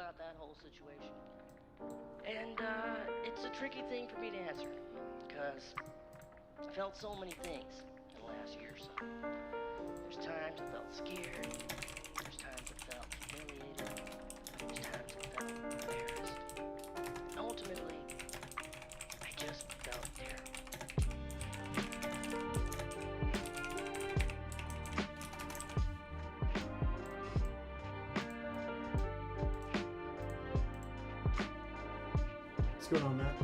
about that whole situation. And it's a tricky thing for me to answer, because I felt so many things in the last year or so. There's times I felt scared, there's times I felt humiliated, there's times I felt embarrassed. And ultimately, I just felt terrible. What's going on, Matt?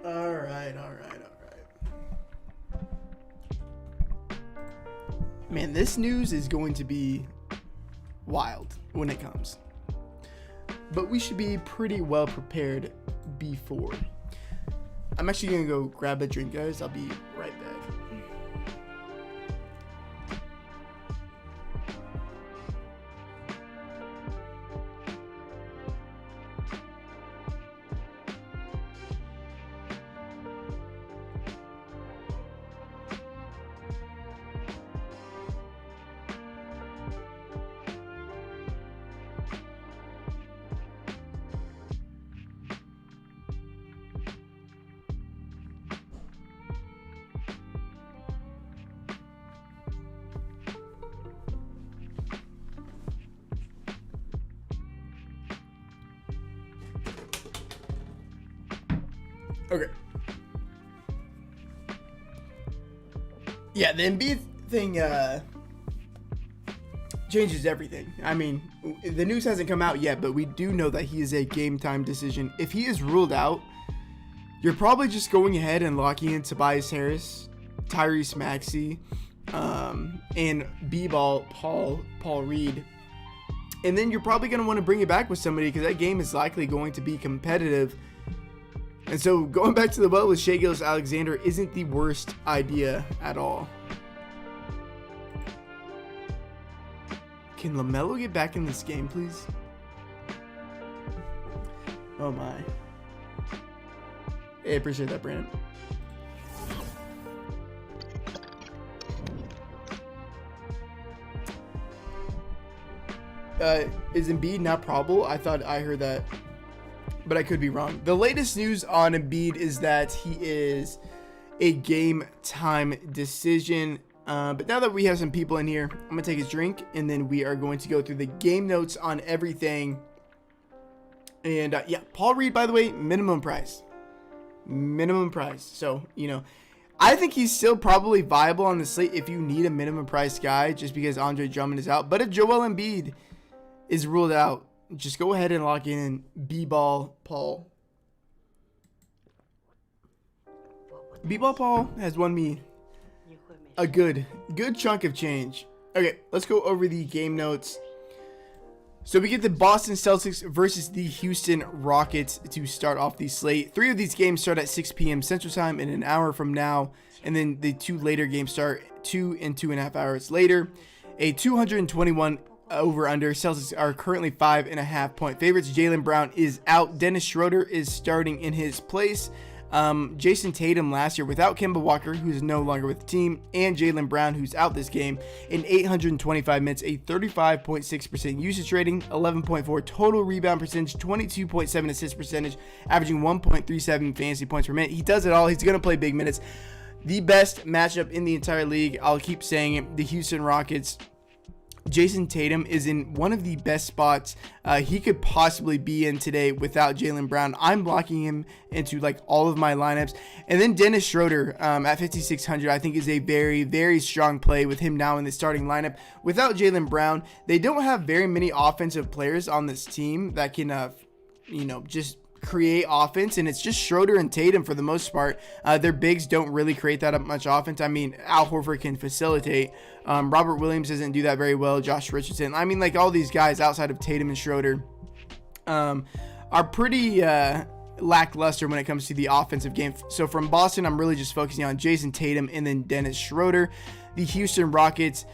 All right. Man, this news is going to be wild when it comes. But we should be pretty well prepared before. I'm actually going to go grab a drink, guys. I'll be right back. Okay. Yeah, the Embiid thing changes everything. I mean, the news hasn't come out yet, but we do know that he is a game time decision. If he is ruled out, you're probably just going ahead and locking in Tobias Harris, Tyrese Maxey, and B-ball Paul Reed. And then you're probably going to want to bring it back with somebody, because that game is likely going to be competitive. And so going back to the well with Shai Gilgeous-Alexander isn't the worst idea at all. Can LaMelo get back in this game, please? Oh my. Hey, I appreciate that, Brandon. Is Embiid not probable? I thought I heard that, but I could be wrong. The latest news on Embiid is that he is a game time decision. But now that we have some people in here, I'm going to take his drink, and then we are going to go through the game notes on everything. And yeah, Paul Reed, by the way, minimum price. Minimum price. So, you know, I think he's still probably viable on the slate if you need a minimum price guy, just because Andre Drummond is out. But if Joel Embiid is ruled out, just go ahead and lock in B-ball Paul. B-ball Paul has won me a good chunk of change. Okay, let's go over the game notes. So we get the Boston Celtics versus the Houston Rockets to start off the slate. 3 of these games start at 6 p.m. Central Time in an hour from now. And then the 2 later games start 2 and 2.5 hours later. A 221 over-under. Celtics are currently 5.5 point favorites. Jaylen Brown is out. Dennis Schroeder is starting in his place. Jason Tatum last year without Kemba Walker, who's no longer with the team, and Jaylen Brown, who's out this game, in 825 minutes, a 35.6% usage rating, 11.4 total rebound percentage, 22.7 assist percentage, averaging 1.37 fantasy points per minute. He does it all. He's going to play big minutes. The best matchup in the entire league. I'll keep saying it. The Houston Rockets. Jason Tatum is in one of the best spots he could possibly be in today without Jaylen Brown. I'm locking him into like all of my lineups. And then Dennis Schroeder at 5,600 I think is a very, very strong play with him now in the starting lineup. Without Jaylen Brown, they don't have very many offensive players on this team that can, just create offense, and it's just Schroeder and Tatum for the most part. Their bigs don't really create that much offense. I mean, Al Horford can facilitate. Robert Williams doesn't do that very well. Josh Richardson. I mean, like all these guys outside of Tatum and Schroeder are pretty lackluster when it comes to the offensive game. So from Boston, I'm really just focusing on Jason Tatum and then Dennis Schroeder. the Houston Rockets.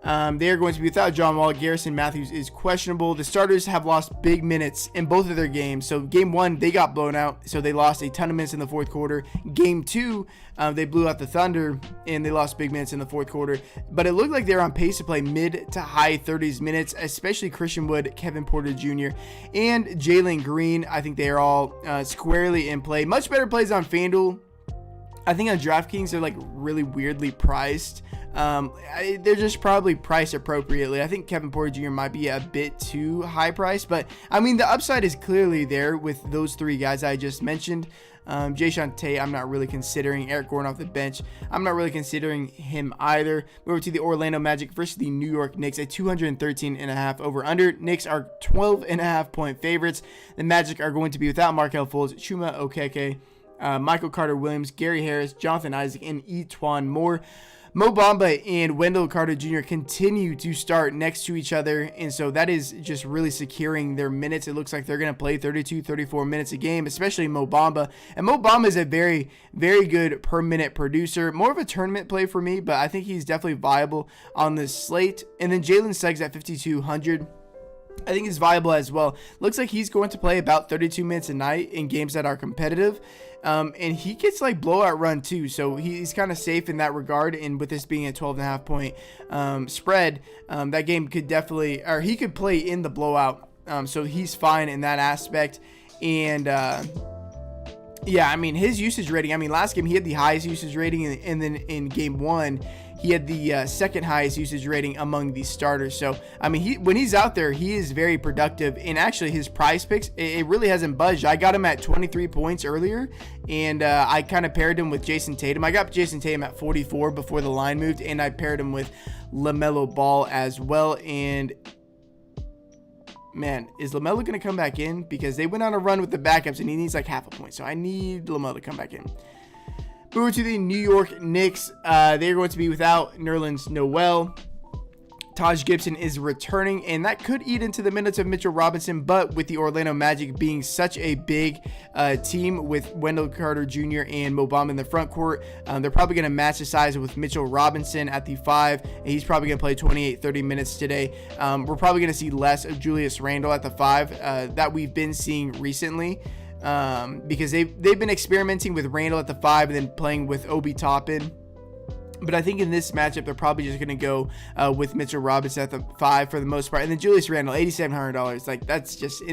They are going to be without John Wall. Garrison Matthews is questionable. The starters have lost big minutes in both of their games. So game 1, they got blown out, so they lost a ton of minutes in the fourth quarter. Game 2, they blew out the Thunder, and they lost big minutes in the fourth quarter. But it looked like they were on pace to play mid to high 30s minutes, especially Christian Wood, Kevin Porter Jr., and Jalen Green. I think they are all squarely in play. Much better plays on FanDuel. I think on Draftkings, they're like really weirdly priced. They're just probably priced appropriately. I think Kevin Porter Jr. might be a bit too high priced, but I mean, the upside is clearly there with those 3 guys I just mentioned. Jae'Sean Tate, I'm not really considering. Eric Gordon off the bench, I'm not really considering him either. Over to the Orlando Magic versus the New York Knicks, a 213.5 over under. Knicks are 12.5 point favorites. The Magic are going to be without Markelle Fultz, Chuma Okeke, Michael Carter-Williams, Gary Harris, Jonathan Isaac, and E'Twaun Moore. Mo Bamba and Wendell Carter Jr. continue to start next to each other, and so that is just really securing their minutes. It looks like they're going to play 32, 34 minutes a game, especially Mo Bamba. And Mo Bamba is a very, very good per-minute producer. More of a tournament play for me, but I think he's definitely viable on this slate. And then Jalen Suggs at 5,200. I think is viable as well. Looks like he's going to play about 32 minutes a night in games that are competitive. And he gets like blowout run too. So he's kind of safe in that regard. And with this being a 12.5 point spread, that game could definitely, or he could play in the blowout. So he's fine in that aspect. And, yeah, I mean, his usage rating, I mean, last game he had the highest usage rating, and then in game 1, he had the second highest usage rating among the starters. So, I mean, when he's out there, he is very productive. And actually, his prize picks, it really hasn't budged. I got him at 23 points earlier, and I kind of paired him with Jason Tatum. I got Jason Tatum at 44 before the line moved, and I paired him with LaMelo Ball as well. And man, is LaMelo going to come back in? Because they went on a run with the backups, and he needs like half a point. So I need LaMelo to come back in. Over to the New York Knicks. They're going to be without Nerlens Noel. Taj Gibson is returning, and that could eat into the minutes of Mitchell Robinson, but with the Orlando Magic being such a big team with Wendell Carter Jr. and Mo Bamba in the front court, they're probably going to match the size with Mitchell Robinson at the 5, and he's probably going to play 28, 30 minutes today. We're probably going to see less of Julius Randle at the 5 that we've been seeing recently. Because they've been experimenting with Randall at the 5 and then playing with Obi Toppin. But I think in this matchup, they're probably just going to go with Mitchell Robinson at the 5 for the most part. And then Julius Randle, $8,700. Like, that's just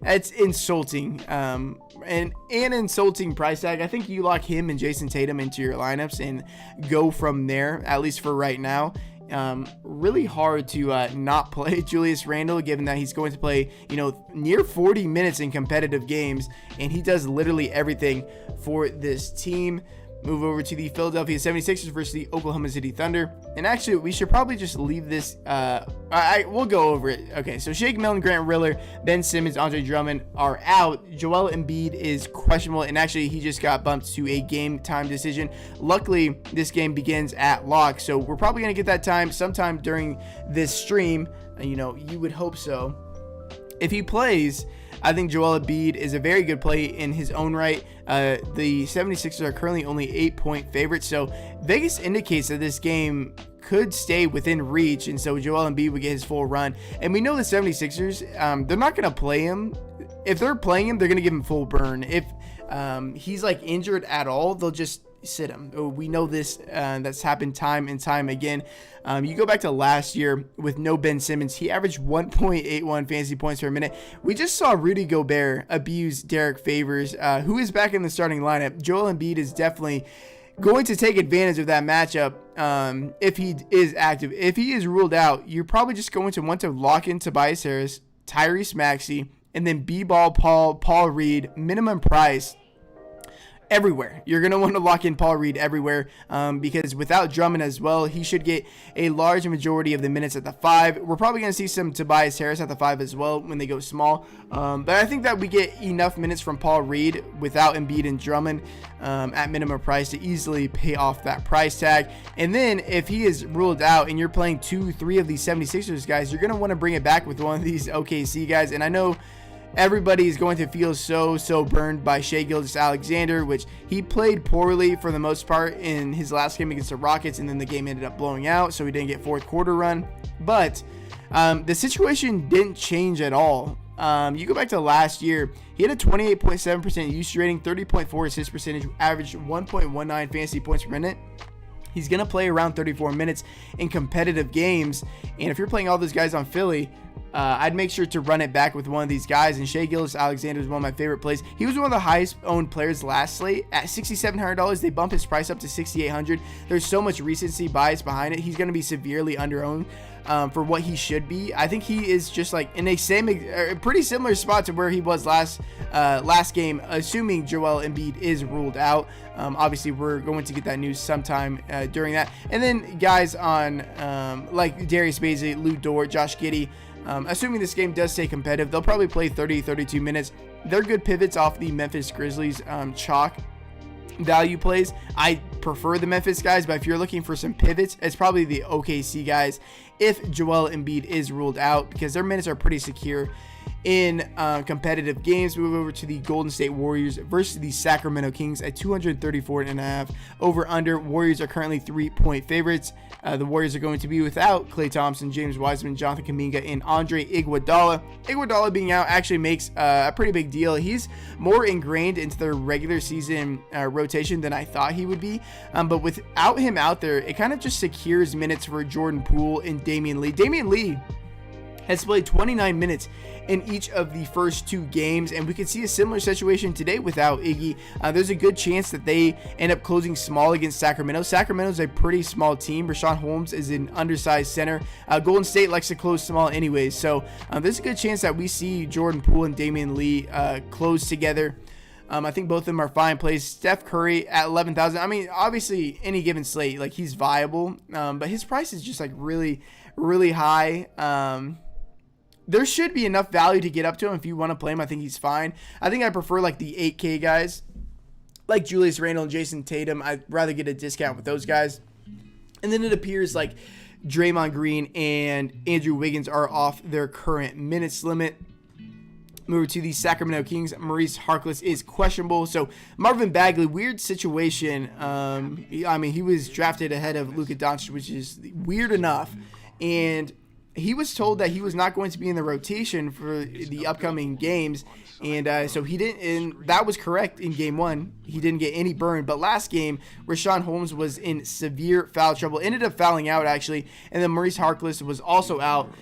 that's insulting. And an insulting price tag. I think you lock him and Jason Tatum into your lineups and go from there, at least for right now. Really hard to not play Julius Randle, given that he's going to play, near 40 minutes in competitive games, and he does literally everything for this team. Move over to the Philadelphia 76ers versus the Oklahoma City Thunder. And actually, we should probably just leave this. We'll go over it. Okay, so Shake Milton, Grant Riller, Ben Simmons, Andre Drummond are out. Joel Embiid is questionable, and actually, he just got bumped to a game time decision. Luckily, this game begins at lock, so we're probably going to get that time sometime during this stream. You would hope so. If he plays, I think Joel Embiid is a very good play in his own right. The 76ers are currently only 8-point favorites, so Vegas indicates that this game could stay within reach, and so Joel Embiid would get his full run. And we know the 76ers, they're not going to play him. If they're playing him, they're going to give him full burn. If he's like injured at all, they'll just sit him. We know this. That's happened time and time again. You go back to last year with no Ben Simmons, he averaged 1.81 fantasy points per minute. We just saw Rudy Gobert abuse Derek Favors, who is back in the starting lineup. Joel Embiid is definitely going to take advantage of that matchup if he is active. If he is ruled out, you're probably just going to want to lock in Tobias Harris, Tyrese Maxey, and then B-Ball, Paul Reed, minimum price. Everywhere. You're going to want to lock in Paul Reed everywhere because without Drummond as well, he should get a large majority of the minutes at the 5. We're probably going to see some Tobias Harris at the 5 as well when they go small. But I think that we get enough minutes from Paul Reed without Embiid and Drummond at minimum price to easily pay off that price tag. And then if he is ruled out and you're playing 2-3 of these 76ers guys, you're going to want to bring it back with one of these OKC guys. And I know everybody is going to feel so burned by Shai Gilgeous-Alexander, which he played poorly for the most part in his last game against the Rockets, and then the game ended up blowing out, so he didn't get fourth quarter run. But the situation didn't change at all. You go back to last year, he had a 28.7% usage rating, 30.4 assist percentage, averaged 1.19 fantasy points per minute. He's going to play around 34 minutes in competitive games. And if you're playing all those guys on Philly, I'd make sure to run it back with one of these guys. And Shai Gilgeous-Alexander is one of my favorite plays. He was one of the highest owned players last slate. At $6,700, they bump his price up to $6,800. There's so much recency bias behind it. He's going to be severely under-owned for what he should be. I think he is just like in a pretty similar spot to where he was last game, assuming Joel Embiid is ruled out. Obviously, we're going to get that news sometime during that. And then guys on like Darius Bazley, Lou Dort, Josh Giddey, assuming this game does stay competitive, they'll probably play 32 minutes. They're good pivots off the Memphis Grizzlies chalk value plays. I prefer the Memphis guys, but if you're looking for some pivots, it's probably the OKC guys if Joel Embiid is ruled out, because their minutes are pretty secure in competitive games. Move over to the Golden State Warriors versus the Sacramento Kings at 234.5 over under. Warriors are currently 3-point favorites. The Warriors are going to be without Klay Thompson, James Wiseman, Jonathan Kuminga, and Andre Iguodala. Iguodala being out actually makes a pretty big deal. He's more ingrained into their regular season rotation than I thought he would be. But without him out there, it kind of just secures minutes for Jordan Poole and Damian Lee. Damian Lee has played 29 minutes in each of the first two games, and we could see a similar situation today without Iggy. There's a good chance that they end up closing small against Sacramento. Sacramento's a pretty small team. Rashawn Holmes is an undersized center. Golden State likes to close small anyways, so there's a good chance that we see Jordan Poole and Damian Lee close together. I think both of them are fine plays. Steph Curry at 11,000. I mean, obviously, any given slate, like, he's viable, but his price is just like really high. There should be enough value to get up to him if you want to play him. I think he's fine. I think I prefer like the 8K guys, like Julius Randle and Jason Tatum. I'd rather get a discount with those guys. And then it appears like Draymond Green and Andrew Wiggins are off their current minutes limit. Move to the Sacramento Kings. Maurice Harkless is questionable. So Marvin Bagley, weird situation. I mean, he was drafted ahead of Luka Doncic, which is weird enough. And he was told that he was not going to be in the rotation for the upcoming games, and so he didn't. And that was correct in game one. He didn't get any burn, but last game, Rashawn Holmes was in severe foul trouble, ended up fouling out actually, and then Maurice Harkless was also out.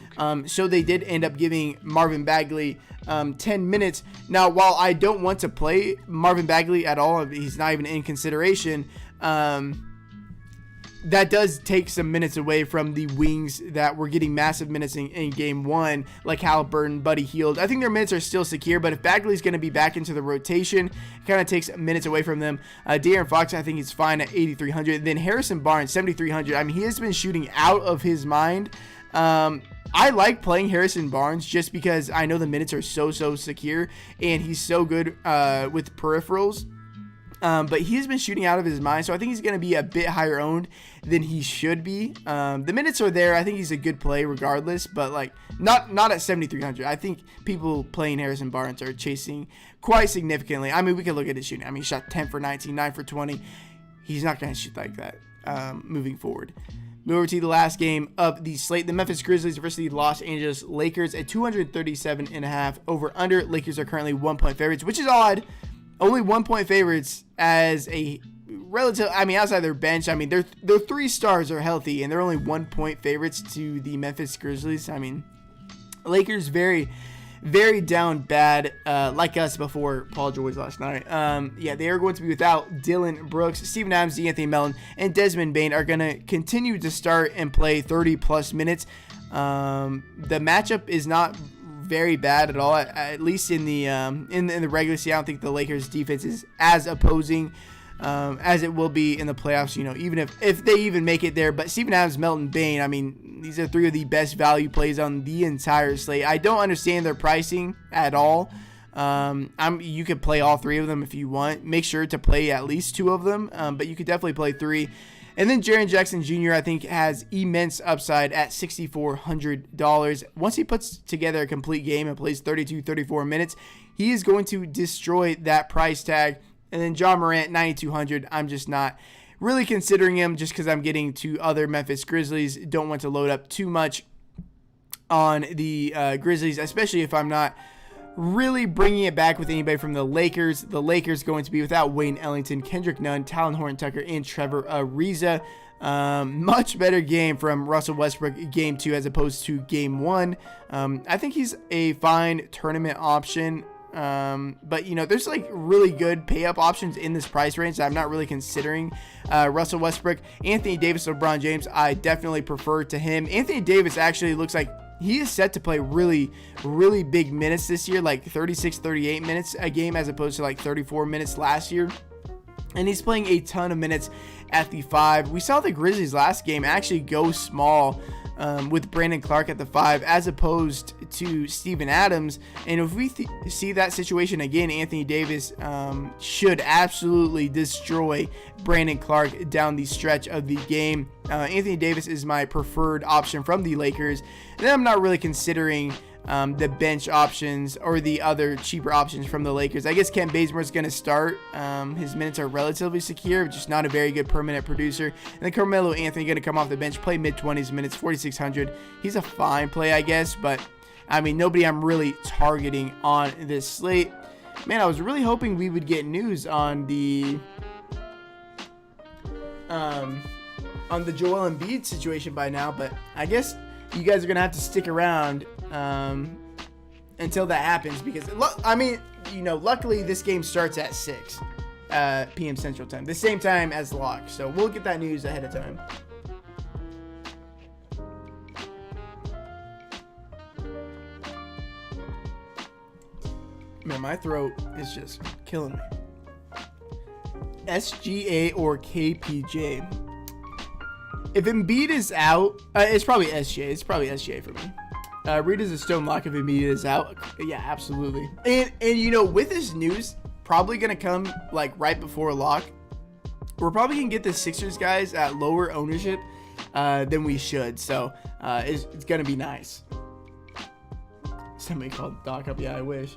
So they did end up giving Marvin Bagley 10 minutes. Now, while I don't want to play Marvin Bagley at all, he's not even in consideration. That does take some minutes away from the wings that were getting massive minutes in game one, like Halliburton, Buddy Hield. I think their minutes are still secure, but if Bagley's going to be back into the rotation, it kind of takes minutes away from them. De'Aaron Fox, I think he's fine at 8,300. Then Harrison Barnes, 7,300. I mean, he has been shooting out of his mind. I like playing Harrison Barnes just because I know the minutes are so secure, and he's so good with peripherals. But he's been shooting out of his mind, so I think he's going to be a bit higher owned than he should be. The minutes are there. I think he's a good play regardless, but like not at 7,300. I think people playing Harrison Barnes are chasing quite significantly. I mean, we can look at his shooting. I mean, he shot 10 for 19, 9 for 20. He's not going to shoot like that moving forward. Move over to the last game of the slate. The Memphis Grizzlies versus the Los Angeles Lakers at 237.5 over under. Lakers are currently 1-point favorites, which is odd. Only 1-point favorites as a relative. I mean, outside their bench, I mean, their 3 stars are healthy, and they're only 1-point favorites to the Memphis Grizzlies. I mean, Lakers very down bad, like us before Paul George last night. Yeah, they are going to be without Dylan Brooks, Steven Adams, D'Anthony Melton, and Desmond Bane are going to continue to start and play 30-plus minutes. The matchup is not very bad at all, at least in the regular season. I don't think the Lakers defense is as opposing as it will be in the playoffs, you know, even if they even make it there. But Steven Adams, Melton, Bane, I mean, these are 3 of the best value plays on the entire slate. I don't understand their pricing at all. You could play all 3 of them if you want. Make sure to play at least 2 of them, but you could definitely play 3. And then Jaren Jackson Jr. I think has immense upside at $6,400. Once he puts together a complete game and plays 34 minutes, he is going to destroy that price tag. And then John Morant, $9,200. I'm just not really considering him just because I'm getting to other Memphis Grizzlies. Don't want to load up too much on the Grizzlies, especially if I'm not really bringing it back with anybody from the Lakers. The Lakers going to be without Wayne Ellington, Kendrick Nunn, Talon Horton-Tucker, and Trevor Ariza. Much better game from Russell Westbrook game 2 as opposed to game 1. I think he's a fine tournament option. But there's like really good pay up options in this price range that I'm not really considering. Russell Westbrook, Anthony Davis, LeBron James, I definitely prefer to him. Anthony Davis actually looks like he is set to play really, really big minutes this year, like 36, 38 minutes a game as opposed to like 34 minutes last year. And he's playing a ton of minutes at the 5. We saw the Grizzlies last game actually go small with Brandon Clark at the 5 as opposed to Steven Adams. And if we see that situation again, Anthony Davis should absolutely destroy Brandon Clark down the stretch of the game. Anthony Davis is my preferred option from the Lakers. And then I'm not really considering the bench options or the other cheaper options from the Lakers. I guess Kent Bazemore is going to start. His minutes are relatively secure, just not a very good per minute producer. And then Carmelo Anthony going to come off the bench, play mid-20s minutes, 4,600. He's a fine play, I guess, but I mean, nobody I'm really targeting on this slate. Man, I was really hoping we would get news on the Joel Embiid situation by now, but I guess you guys are going to have to stick around until that happens because, luckily this game starts at 6 p.m. Central Time, the same time as Lock. So we'll get that news ahead of time. Man, my throat is just killing me. SGA or KPJ? If Embiid is out, it's probably SGA. It's probably SGA for me. Reed is a stone lock if Embiid is out. Yeah, absolutely. And with this news probably going to come like right before lock, we're probably going to get the Sixers guys at lower ownership than we should. So it's going to be nice. Somebody called Doc up. Yeah, I wish.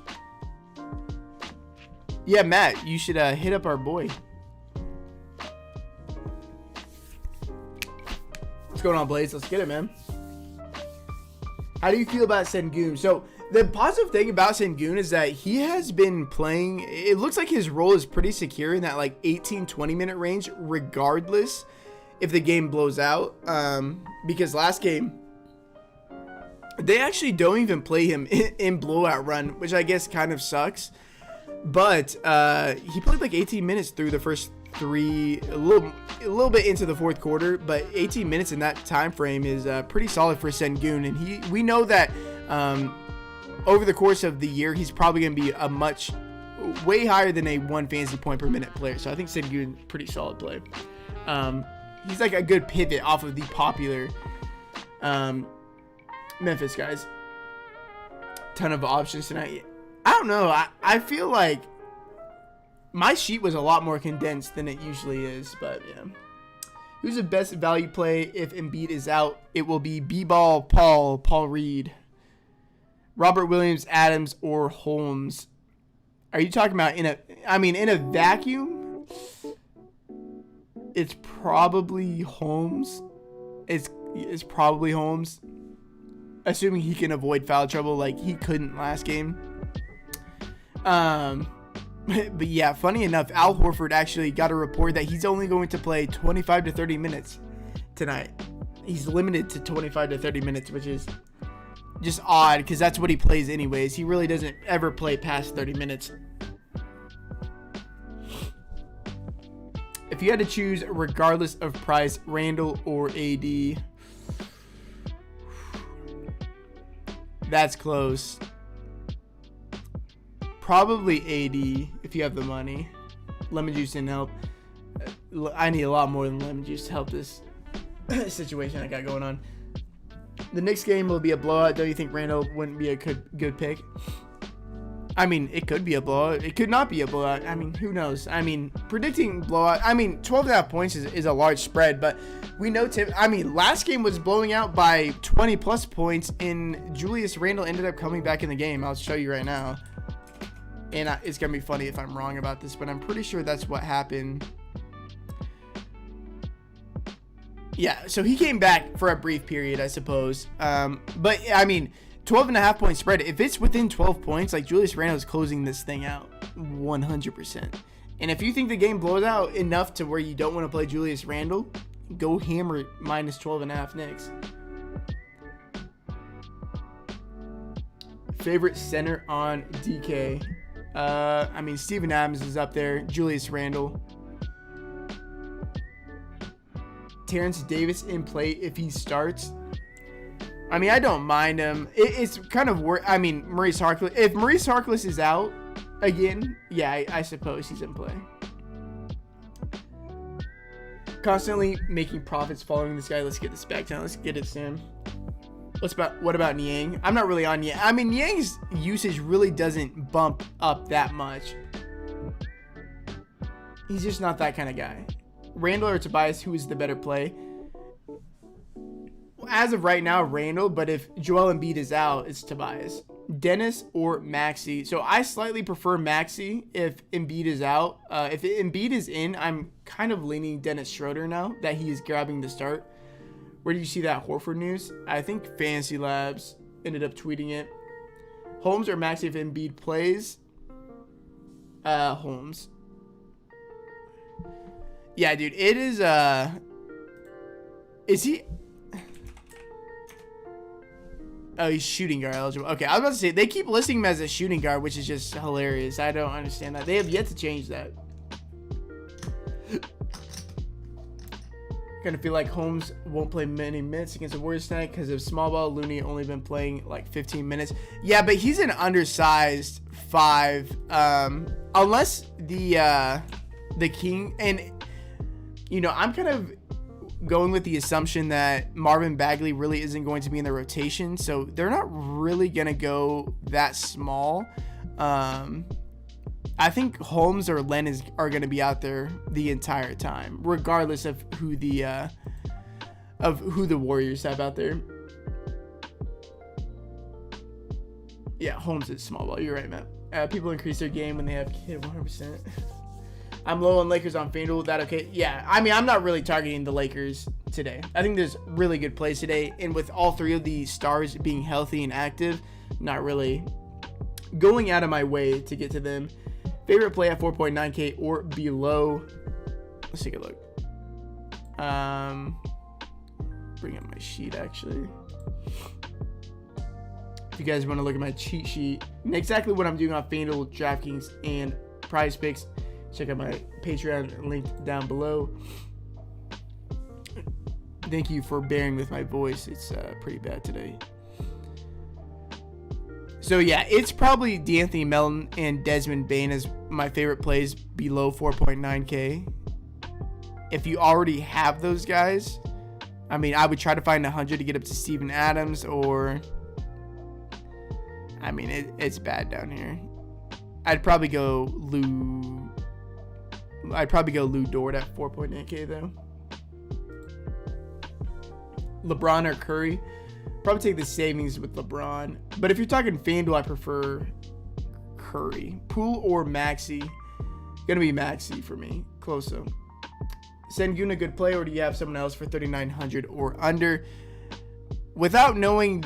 Yeah, Matt, you should hit up our boy. What's going on, Blaze? Let's get it, man. How do you feel about Sengun? So the positive thing about Sengun is that he has been playing. It looks like his role is pretty secure in that like 18-20 minute range, regardless if the game blows out. Because last game, they actually don't even play him in blowout run, which I guess kind of sucks. But he played like 18 minutes through the first 3, a little bit into the fourth quarter, but 18 minutes in that time frame is pretty solid for Sengun. And we know that over the course of the year, he's probably going to be a way higher than a 1 fantasy point per minute player. So I think Sengun, pretty solid play. He's like a good pivot off of the popular Memphis guys. Ton of options tonight. I don't know. I feel like my sheet was a lot more condensed than it usually is, but yeah. Who's the best value play if Embiid is out? It will be B-Ball, Paul Reed, Robert Williams, Adams, or Holmes. Are you talking about in a vacuum? It's probably Holmes. It's probably Holmes. Assuming he can avoid foul trouble like he couldn't last game. But yeah, funny enough, Al Horford actually got a report that he's only going to play 25 to 30 minutes tonight. He's limited to 25 to 30 minutes, which is just odd because that's what he plays anyways. He really doesn't ever play past 30 minutes. If you had to choose regardless of price, Randall or AD, that's close. Probably AD if you have the money. Lemon juice didn't help. I need a lot more than lemon juice to help this situation I got going on. The Knicks game will be a blowout. Don't you think Randall wouldn't be a good pick? I mean, it could be a blowout. It could not be a blowout. I mean, who knows? I mean, predicting blowout. I mean, 12.5 points is a large spread, but we know last game was blowing out by 20 plus points, and Julius Randle ended up coming back in the game. I'll show you right now. And it's going to be funny if I'm wrong about this, but I'm pretty sure that's what happened. Yeah, so he came back for a brief period, I suppose. But, I mean, 12.5 point spread. If it's within 12 points, like, Julius Randle is closing this thing out 100%. And if you think the game blows out enough to where you don't want to play Julius Randle, go hammer minus 12.5 Knicks. Favorite center on DK. I mean, Steven Adams is up there. Julius Randle. Terrence Davis in play if he starts. I mean, I don't mind him. It's kind of I mean, Maurice Harkless. If Maurice Harkless is out again, yeah, I suppose he's in play. Constantly making profits following this guy. Let's get this back down. Let's get it, Sam. What about Niang? I'm not really on Niang. I mean, Niang's usage really doesn't bump up that much. He's just not that kind of guy. Randle or Tobias, who is the better play? As of right now, Randle, but if Joel Embiid is out, it's Tobias. Dennis or Maxey. So I slightly prefer Maxey if Embiid is out. If Embiid is in, I'm kind of leaning Dennis Schroeder now that he is grabbing the start. Where do you see that Horford news? I think Fantasy Labs ended up tweeting it. Holmes or Maxey if Embiid plays? Holmes. Yeah, dude, it is, is he, oh, he's shooting guard eligible. Okay, I was about to say, they keep listing him as a shooting guard, which is just hilarious. I don't understand that. They have yet to change that. Gonna feel like Holmes won't play many minutes against the Warriors tonight because of small ball. Looney only been playing like 15 minutes. Yeah, but he's an undersized 5. Unless the King, and you know, I'm kind of going with the assumption that Marvin Bagley really isn't going to be in the rotation, so they're not really gonna go that small. I think Holmes or Len are going to be out there the entire time, regardless of who the Warriors have out there. Yeah, Holmes is small ball. You're right, Matt. People increase their game when they have kid 100%. I'm low on Lakers on FanDuel. That okay? Yeah, I mean, I'm not really targeting the Lakers today. I think there's really good plays today, and with all 3 of the stars being healthy and active, not really going out of my way to get to them. Favorite play at 4.9K or below. Let's take a look. Bring up my sheet, actually. If you guys want to look at my cheat sheet and exactly what I'm doing on FanDuel, Draftkings, and Prize Picks, check out my Patreon link down below. Thank you for bearing with my voice. It's pretty bad today. So yeah, it's probably D'Anthony Melton and Desmond Bane as my favorite plays below 4.9K. If you already have those guys, I mean, I would try to find 100 to get up to Steven Adams, or I mean, it's bad down here. I'd probably go Lou Dort at 4.8K though. LeBron or Curry. Probably take the savings with LeBron. But if you're talking FanDuel, I prefer Curry. Poole or Maxey? Gonna be Maxey for me. Close though. Sengun a good play, or do you have someone else for 3,900 or under? Without knowing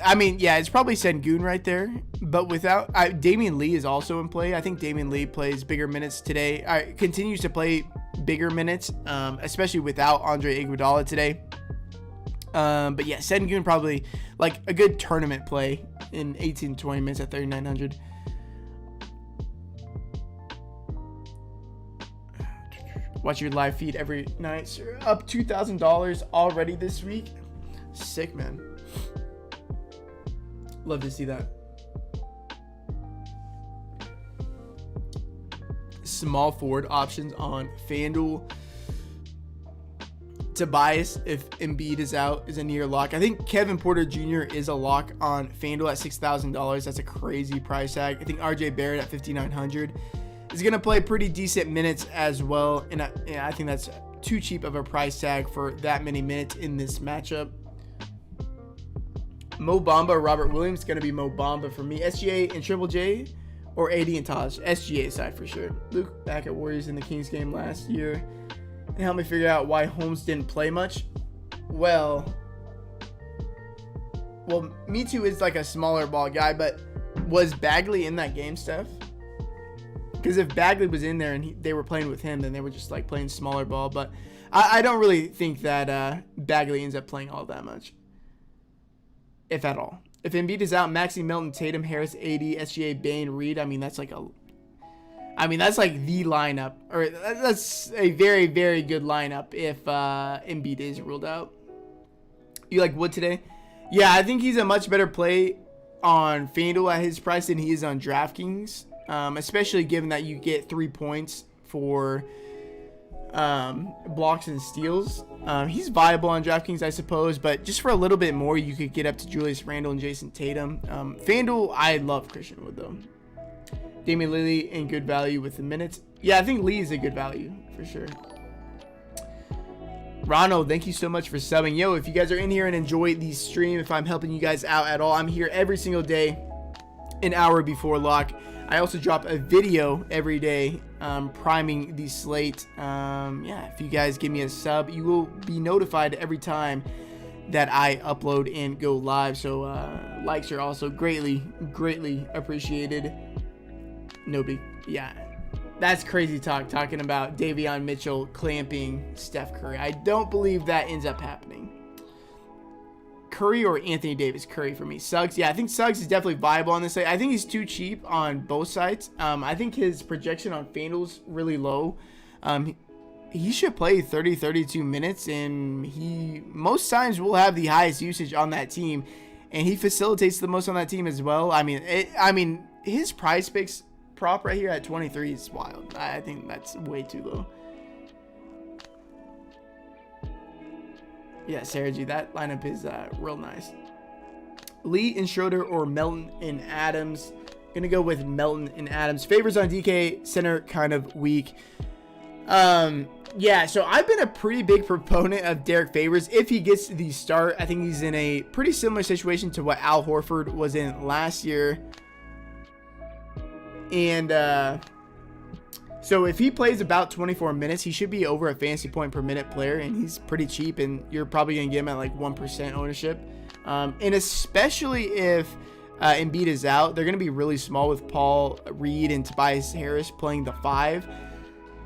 I mean, yeah, it's probably Sengun right there. But without, Damian Lee is also in play. I think Damian Lee plays bigger minutes today. Continues to play bigger minutes, especially without Andre Iguodala today. But yeah, Sengun probably like a good tournament play in 18-20 minutes at 3,900. Watch your live feed every night, sir. Up $2,000 already this week. Sick, man. Love to see that. Small forward options on FanDuel. Tobias, if Embiid is out, is a near lock. I think Kevin Porter Jr. is a lock on FanDuel at $6,000. That's a crazy price tag. I think RJ Barrett at $5,900 is going to play pretty decent minutes as well. And I think that's too cheap of a price tag for that many minutes in this matchup. Mo Bamba or Robert Williams, going to be Mo Bamba for me. SGA and Triple J or AD and Taj. SGA side for sure. Luke back at Warriors in the Kings game last year. And help me figure out why Holmes didn't play much. Well, Me Too is like a smaller ball guy, but was Bagley in that game, Steph? Because if Bagley was in there and they were playing with him, then they were just like playing smaller ball. But I don't really think that Bagley ends up playing all that much, if at all. If Embiid is out, Maxey, Milton, Tatum, Harris, AD, SGA, Bane, Reed. I mean, that's like the lineup, or that's a very, very good lineup if Embiid is ruled out. You like Wood today? Yeah, I think he's a much better play on FanDuel at his price than he is on Draftkings, especially given that you get 3 points for blocks and steals. He's viable on DraftKings, I suppose, but just for a little bit more, you could get up to Julius Randle and Jason Tatum. FanDuel, I love Christian Wood, though. Damian Lilley in good value with the minutes. Yeah, I think Lee is a good value for sure. Ronald, thank you so much for subbing. Yo, if you guys are in here and enjoy the stream, if I'm helping you guys out at all, I'm here every single day, an hour before lock. I also drop a video every day priming the slate. Yeah, if you guys give me a sub, you will be notified every time that I upload and go live. So likes are also greatly appreciated. Yeah, that's crazy talking about Davion Mitchell clamping Steph Curry. I don't believe that ends up happening. Curry or Anthony Davis? Curry for me. Suggs, yeah, I think Suggs is definitely viable on this side. I think he's too cheap on both sides. I think his projection on FanDuel's really low. He should play 32 minutes, and he most times will have the highest usage on that team, and he facilitates the most on that team as well. I mean, his price picks prop right here at 23 is wild. I think that's way too low. Yeah, Sarah G, that lineup is real nice. Lee and Schroeder or Melton and Adams. Gonna go with Melton and Adams. Favors on DK, center kind of weak. Yeah, so I've been a pretty big proponent of Derek Favors. If he gets the start, I think he's in a pretty similar situation to what Al Horford was in last year. And so if he plays about 24 minutes, he should be over a fantasy point per minute player, and he's pretty cheap, and you're probably going to get him at like 1% ownership. And especially if Embiid is out, they're going to be really small with Paul Reed and Tobias Harris playing the 5.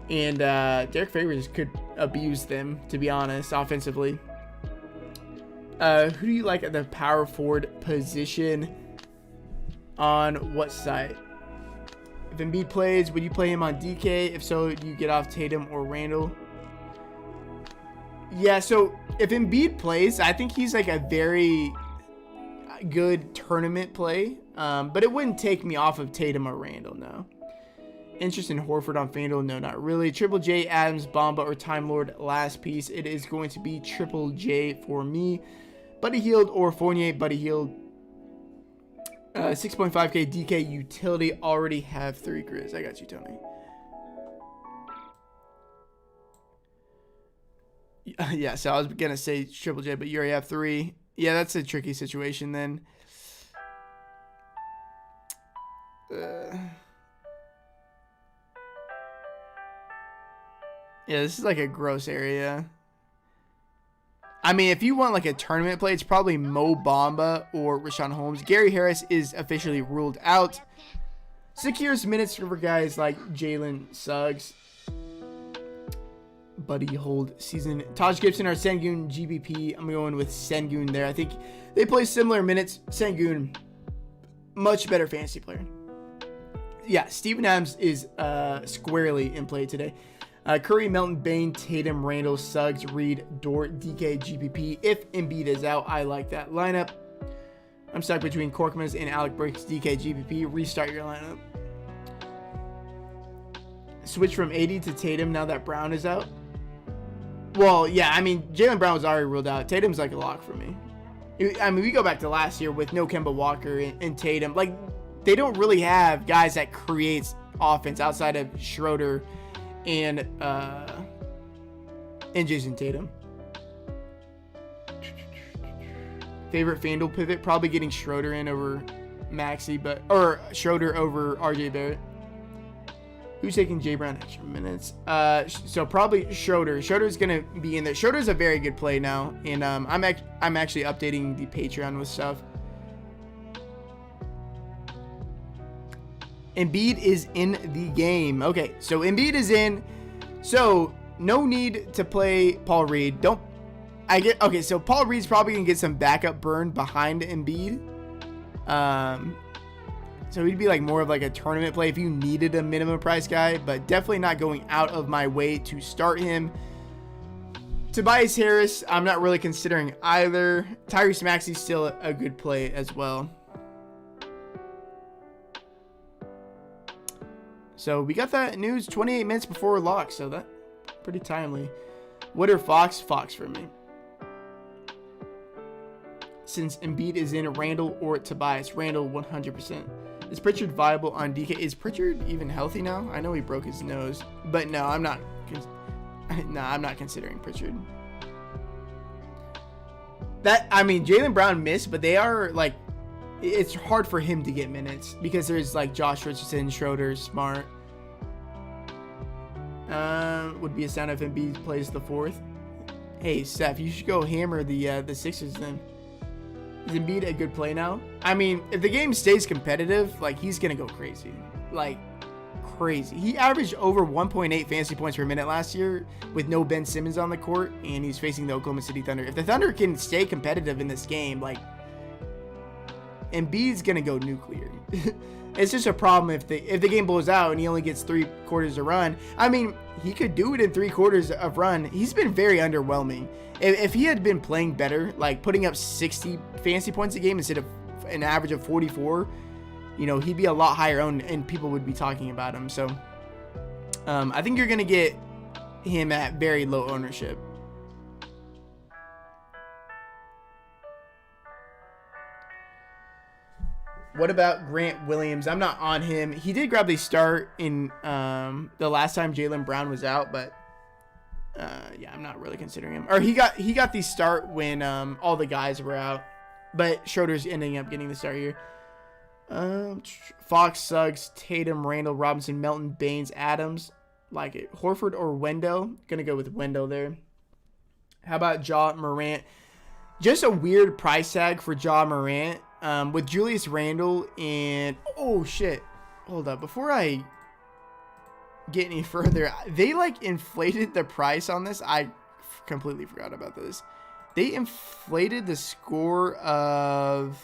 And Derek Favors could abuse them, to be honest, offensively. Who do you like at the power forward position? On what side? If Embiid plays, would you play him on DK? If so, do you get off Tatum or Randall? Yeah, so if Embiid plays, I think he's like a very good tournament play. But it wouldn't take me off of Tatum or Randall, no. Interest in Horford on FanDuel? No, not really. Triple J, Adams, Bamba, or Time Lord last piece. It is going to be Triple J for me. Buddy Hield or Fournier. Buddy Hield. 6.5k DK utility. Already have 3 Grizz. I got you, Tony. Yeah, so I was going to say Triple J, but you already have 3. Yeah, that's a tricky situation then. Yeah, this is like a gross area. I mean, if you want like a tournament play, it's probably Mo Bamba or Rashawn Holmes. Gary Harris is officially ruled out. Secures minutes for guys like Jalen Suggs. Buddy hold season. Taj Gibson or Sengun GBP. I'm going with Sengun there. I think they play similar minutes. Sengun, much better fantasy player. Yeah, Steven Adams is squarely in play today. Curry, Melton, Bane, Tatum, Randall, Suggs, Reed, Dort, DK, GPP. If Embiid is out, I like that lineup. I'm stuck between Korkmaz and Alec Burks, DK, GPP. Restart your lineup. Switch from AD to Tatum now that Brown is out. Well, yeah, I mean, Jaylen Brown was already ruled out. Tatum's like a lock for me. I mean, we go back to last year with no Kemba Walker and Tatum. Like, they don't really have guys that creates offense outside of Schroeder and Jason Tatum. Favorite FanDuel pivot? Probably getting Schroeder in over Maxey, or Schroeder over RJ Barrett. Who's taking Jay Brown extra minutes? So probably Schroeder. Schroeder's gonna be in there. Schroeder's a very good play now, and I'm actually updating the Patreon with stuff. Embiid is in the game. Okay, so Embiid is in. So no need to play Paul Reed. Okay, so Paul Reed's probably gonna get some backup burn behind Embiid. So he'd be like more of like a tournament play if you needed a minimum price guy, but definitely not going out of my way to start him. Tobias Harris, I'm not really considering either. Tyrese Maxey's still a good play as well. So we got that news 28 minutes before lock, so that's pretty timely. Wood Fox? Fox for me. Since Embiid is in, Randall or Tobias. Randall 100%. Is Pritchard viable on DK? Is Pritchard even healthy now? I know he broke his nose, but no, I'm not. I'm not considering Pritchard. I mean, Jaylen Brown missed, but they are like, it's hard for him to get minutes because there's like Josh Richardson, Schroeder, Smart. Would be a sound if Embiid plays the fourth. Hey, Steph, you should go hammer the Sixers then. Is Embiid a good play now? I mean, if the game stays competitive, like, he's going to go crazy. Like, crazy. He averaged over 1.8 fantasy points per minute last year with no Ben Simmons on the court, and he's facing the Oklahoma City Thunder. If the Thunder can stay competitive in this game, like, Embiid's going to go nuclear. It's just a problem if the game blows out and he only gets 3 quarters to run. I mean, he could do it in 3 quarters of run. He's been very underwhelming. If he had been playing better, like putting up 60 fantasy points a game instead of an average of 44, you know, he'd be a lot higher owned and people would be talking about him. So I think you're going to get him at very low ownership. What about Grant Williams? I'm not on him. He did grab the start in the last time Jaylen Brown was out, but yeah, I'm not really considering him. Or he got the start when all the guys were out, but Schroeder's ending up getting the start here. Fox, Suggs, Tatum, Randall, Robinson, Melton, Baines, Adams. Like it. Horford or Wendell? Gonna go with Wendell there. How about Ja Morant? Just a weird price tag for Ja Morant. With Julius Randle and oh shit, hold up, before I get any further, they like inflated the price on this. I completely forgot about this. They inflated the score of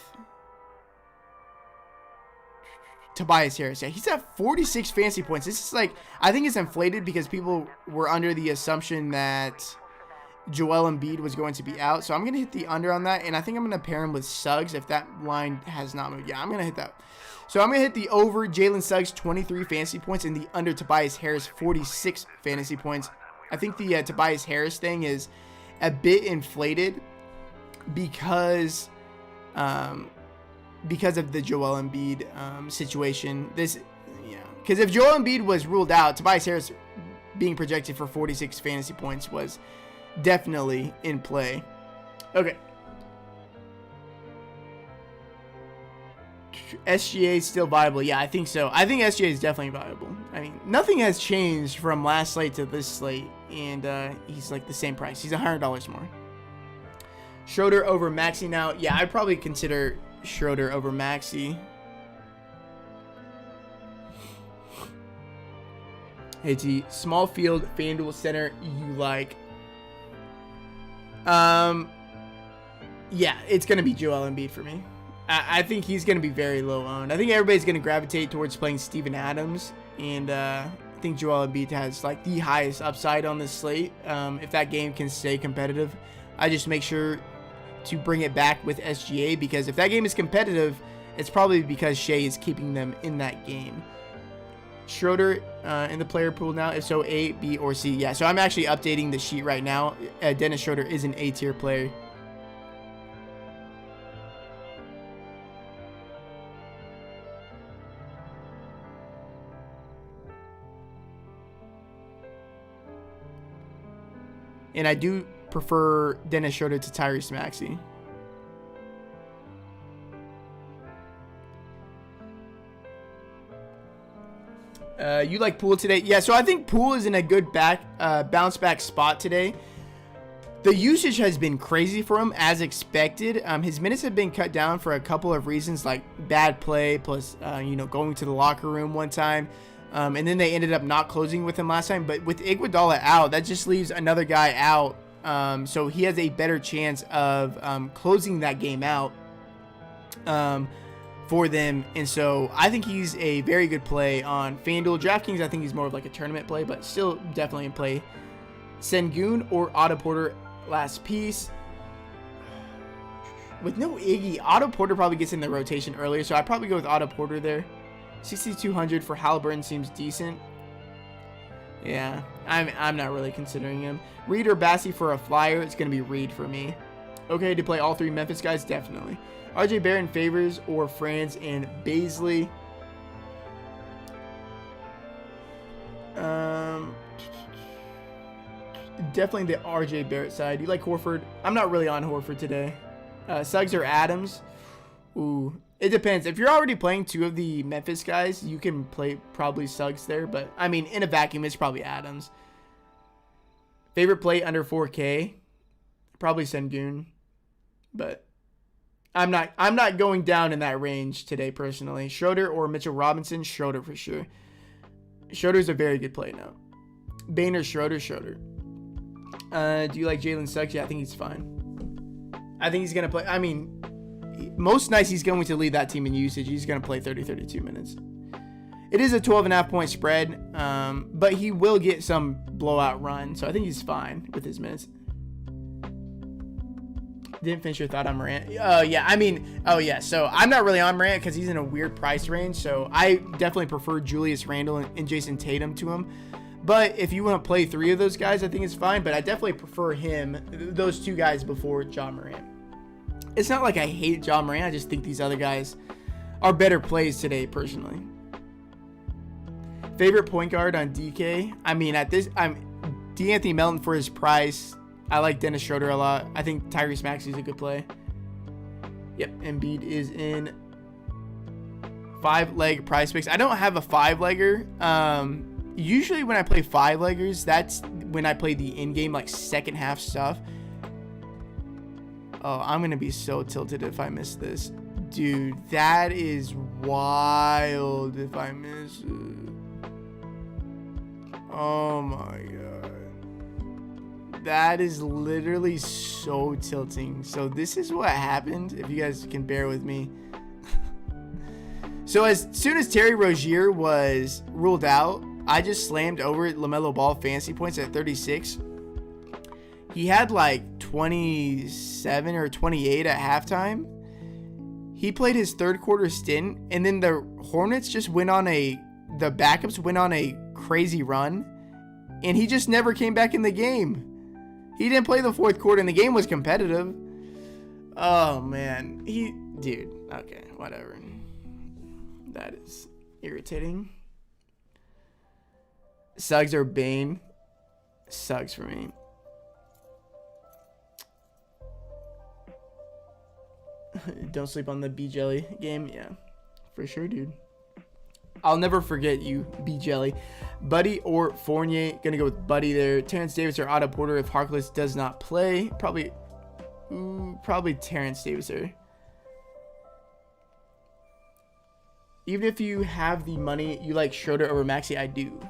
Tobias Harris. Yeah, he's at 46 fantasy points. This is like, I think it's inflated because people were under the assumption that Joel Embiid was going to be out. So I'm going to hit the under on that. And I think I'm going to pair him with Suggs if that line has not moved. Yeah, I'm going to hit that. So I'm going to hit the over Jalen Suggs 23 fantasy points and the under Tobias Harris 46 fantasy points. I think the Tobias Harris thing is a bit inflated because of the Joel Embiid situation. Because if Joel Embiid was ruled out, Tobias Harris being projected for 46 fantasy points was definitely in play. Okay. SGA is still viable. Yeah, I think so. I think SGA is definitely viable. I mean, nothing has changed from last slate to this slate, and he's like the same price. He's $100 more. Schroeder over Maxey now. Yeah, I'd probably consider Schroeder over Maxey. Hey T, small field FanDuel center you like? Yeah, it's gonna be Joel Embiid for me. I think he's gonna be very low owned. I think everybody's gonna gravitate towards playing Steven Adams, and I think Joel Embiid has like the highest upside on this slate. If that game can stay competitive, I just make sure to bring it back with SGA, because if that game is competitive, it's probably because Shea is keeping them in that game. Schroeder in the player pool now? If so, A, B, or C? Yeah, so I'm actually updating the sheet right now. Dennis Schroeder is an A-tier player. And I do prefer Dennis Schroeder to Tyrese Maxey. You like Poole today? Yeah, so I think Poole is in a good bounce back spot today. The usage has been crazy for him, as expected. His minutes have been cut down for a couple of reasons, like bad play, plus going to the locker room one time. And then they ended up not closing with him last time. But with Iguodala out, that just leaves another guy out. So he has a better chance of closing that game out for them. And so I think he's a very good play on FanDuel. Draftkings, I think he's more of like a tournament play, but still definitely in play. Sengun or Otto Porter, last piece. With no Iggy, Otto Porter probably gets in the rotation earlier, so I'd probably go with Otto Porter there. 6,200 for Halliburton seems decent. Yeah, I'm not really considering him. Reed or Bassie for a flyer? It's going to be Reed for me. Okay, to play all three Memphis guys? Definitely. RJ Barrett Favors or Franz and Baisley? Definitely the RJ Barrett side. You like Horford? I'm not really on Horford today. Suggs or Adams? Ooh, it depends. If you're already playing two of the Memphis guys, you can play probably Suggs there. But, I mean, in a vacuum, it's probably Adams. Favorite play under 4K? Probably Sengun. But I'm not going down in that range today, personally. Schroeder or Mitchell Robinson? Schroeder for sure. Schroeder's a very good play now. Bain or Schroeder? Schroeder. Do you like Jalen Suggs? Yeah, I think he's fine. I think he's going to play. I mean, most nights he's going to lead that team in usage. He's going to play 32 minutes. It is a 12.5 point spread, but he will get some blowout run. So I think he's fine with his minutes. Didn't finish your thought on Morant. Yeah. So I'm not really on Morant because he's in a weird price range. So I definitely prefer Julius Randle and Jason Tatum to him. But if you want to play three of those guys, I think it's fine. But I definitely prefer those two guys before Ja Morant. It's not like I hate Ja Morant. I just think these other guys are better plays today, personally. Favorite point guard on DK? I mean, I'm D'Anthony Melton for his price. I like Dennis Schroeder a lot. I think Tyrese Maxey is a good play. Yep, Embiid is in 5-leg price picks. I don't have a 5-legger. Usually when I play 5-leggers, that's when I play the in-game, like, second half stuff. Oh, I'm going to be so tilted if I miss this. Dude, that is wild if I miss it. Oh, my God. That is literally so tilting. So this is what happened, if you guys can bear with me. So as soon as Terry Rozier was ruled out, I just slammed over LaMelo Ball fantasy points at 36. He had like 27 or 28 at halftime. He played his third quarter stint, and then the Hornets just the backups went on a crazy run, and he just never came back in the game. He didn't play the fourth quarter, and the game was competitive. Oh, man. Dude, okay, whatever. That is irritating. Suggs or Bane? Suggs for me. Don't sleep on the B-Jelly game. Yeah, for sure, dude. I'll never forget you, B-Jelly. Buddy or Fournier? Gonna go with Buddy there. Terrence Davis or Otto Porter if Harkless does not play? Probably Terrence Davis there. Even if you have the money, you like Schroeder over Maxey? I do.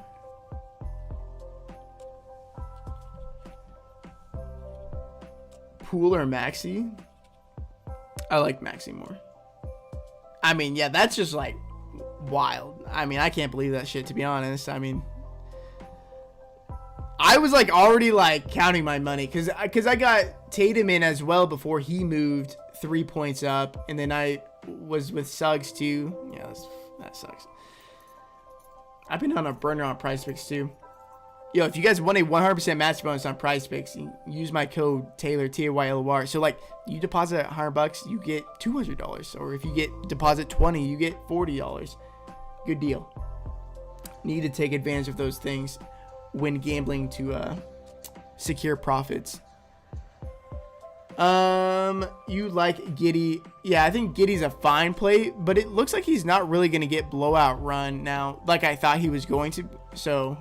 Poole or Maxey? I like Maxey more. I mean, yeah, that's just like wild. I mean, I can't believe that shit, to be honest. I mean, I was like already like counting my money because I got Tatum in as well before he moved 3 points up, and then I was with Suggs too. Yeah, that sucks. I've been on a burner on Prize Picks too. Yo, if you guys want a 100% match bonus on Prize Picks, you use my code Taylor, TAYLOR. So like, you deposit $100, you get $200, or if you deposit 20, you get $40. Good deal. Need to take advantage of those things when gambling to secure profits. You like Giddey? Yeah, I think Giddey's a fine play, but it looks like he's not really going to get blowout run now, like I thought he was going to. So,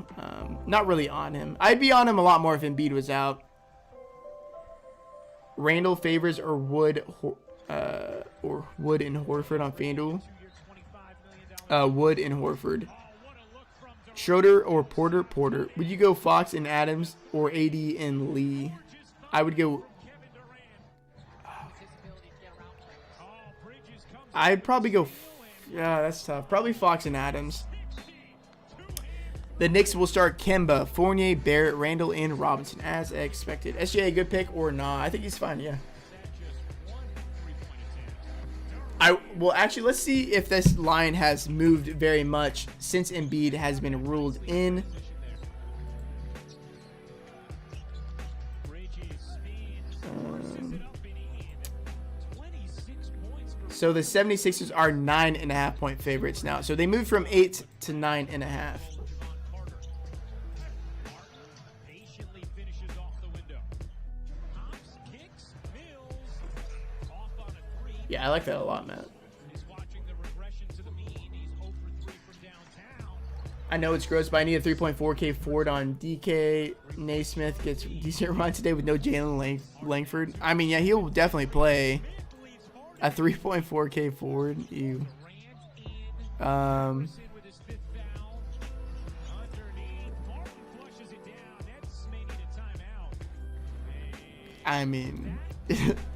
not really on him. I'd be on him a lot more if Embiid was out. Randall, Favors, or Wood and Horford on FanDuel. Wood and Horford. Schroeder or Porter? Porter. Would you go Fox and Adams or AD and Lee? I would go. I'd probably go. Yeah, that's tough. Probably Fox and Adams. The Knicks will start Kemba, Fournier, Barrett, Randall, and Robinson as expected. SGA, a good pick or not? I think he's fine, yeah. Well, actually, let's see if this line has moved very much since Embiid has been ruled in. So the 76ers are 9.5 point favorites now. So they moved from 8 to 9.5. Yeah, I like that a lot, Matt. I know it's gross, but I need a 3.4K forward on DK. Naismith gets decent run today with no Jalen Langford. I mean, yeah, he'll definitely play. A 3.4K forward. Ew. I mean,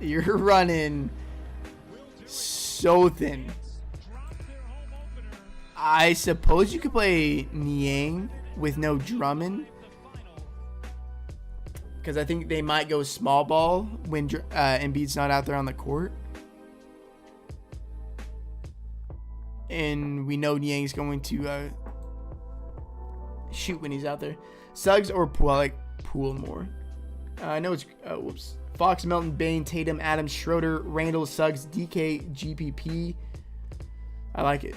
you're running so thin. I suppose you could play Niang with no Drummond, because I think they might go small ball when Embiid's not out there on the court. And we know Niang's going to shoot when he's out there. Suggs or Poole? I like Poole more. I know it's Fox, Melton, Bane, Tatum, Adams, Schroeder, Randall, Suggs, DK, GPP. I like it.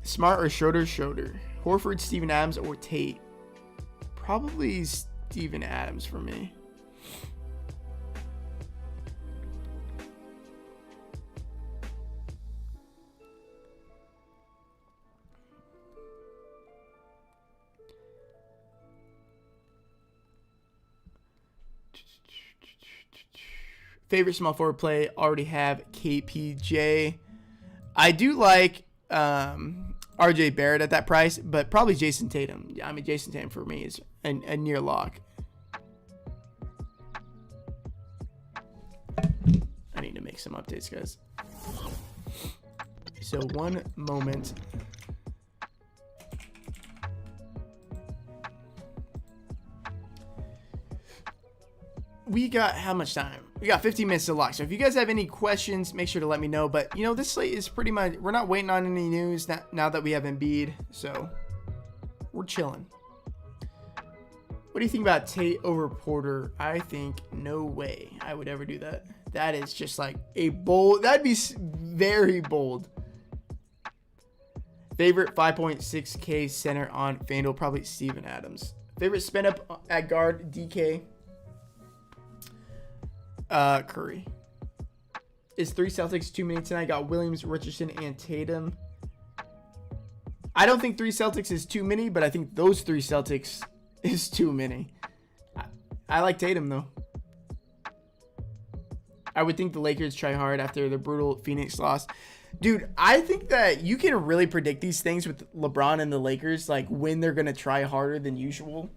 Smart or Schroeder? Schroeder. Horford, Steven Adams, or Tate? Probably Steven Adams for me. Favorite small forward play, already have KPJ. I do like RJ Barrett at that price, but probably Jason Tatum. I mean, Jason Tatum for me is a near lock. I need to make some updates, guys. So one moment. We got how much time? We got 15 minutes to lock. So if you guys have any questions, make sure to let me know. But, you know, this slate is pretty much, we're not waiting on any news now that we have Embiid. So we're chilling. What do you think about Tate over Porter? I think no way I would ever do that. That is just like a bold, that'd be very bold. Favorite 5.6K center on FanDuel, probably Steven Adams. Favorite spin up at guard, DK. Curry. Is 3 Celtics too many tonight? Got Williams, Richardson, and Tatum. I don't think 3 Celtics is too many, but I think those 3 Celtics is too many. I like Tatum, though. I would think the Lakers try hard after the brutal Phoenix loss. Dude, I think that you can really predict these things with LeBron and the Lakers, like when they're going to try harder than usual.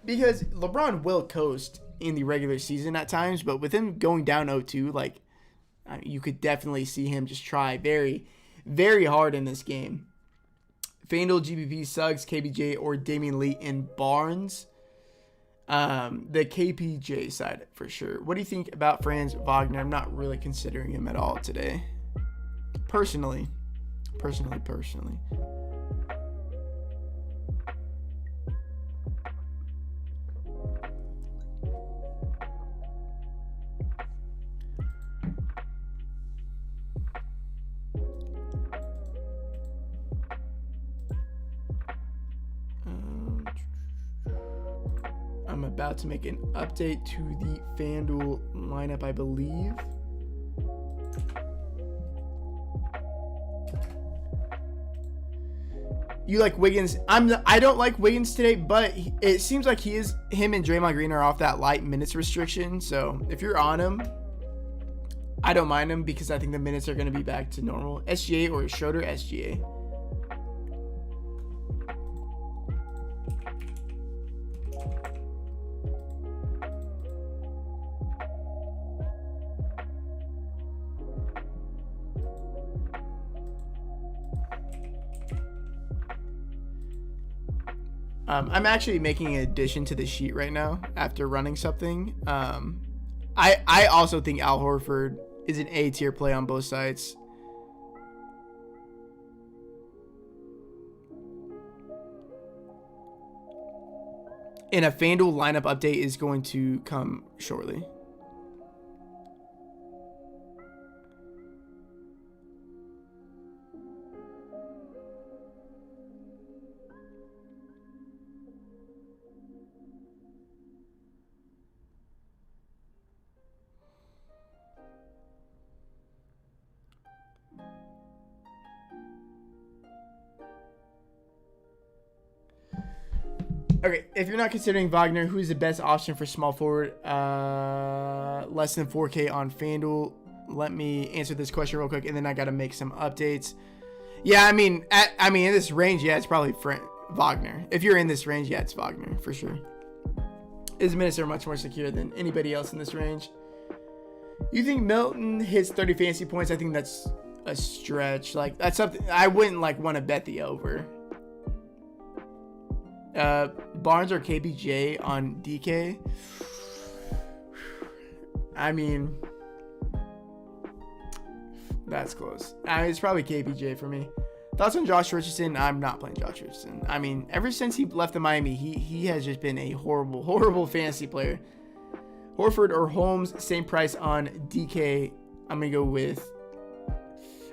Because LeBron will coast in the regular season at times, but with him going down 0-2, like, you could definitely see him just try very, very hard in this game. FanDuel, GPP, Suggs, KBJ, or Damian Lee and Barnes. The KPJ side for sure. What do you think about Franz Wagner? I'm not really considering him at all today. Personally. about to make an update to the FanDuel lineup, I believe. You like Wiggins? I don't like Wiggins today, but it seems like him and Draymond Green are off that light minutes restriction. So if you're on him, I don't mind him because I think the minutes are going to be back to normal. SGA or Schroeder? SGA. I'm actually making an addition to the sheet right now after running something. I also think Al Horford is an A tier play on both sides. And a FanDuel lineup update is going to come shortly. Okay, if you're not considering Wagner, who's the best option for small forward? Less than 4K on FanDuel. Let me answer this question real quick, and then I got to make some updates. Yeah, I mean, in this range, yeah, it's probably Wagner. If you're in this range, yeah, it's Wagner for sure. His minutes are much more secure than anybody else in this range. You think Milton hits 30 fantasy points? I think that's a stretch. Like, that's something I wouldn't want to bet the over. Barnes or KBJ on DK. I mean, that's close. It's probably KBJ for me. Thoughts on Josh Richardson? I'm not playing Josh Richardson. I mean, ever since he left the Miami, he has just been a horrible fantasy player. Horford or Holmes, same price on DK. I'm gonna go with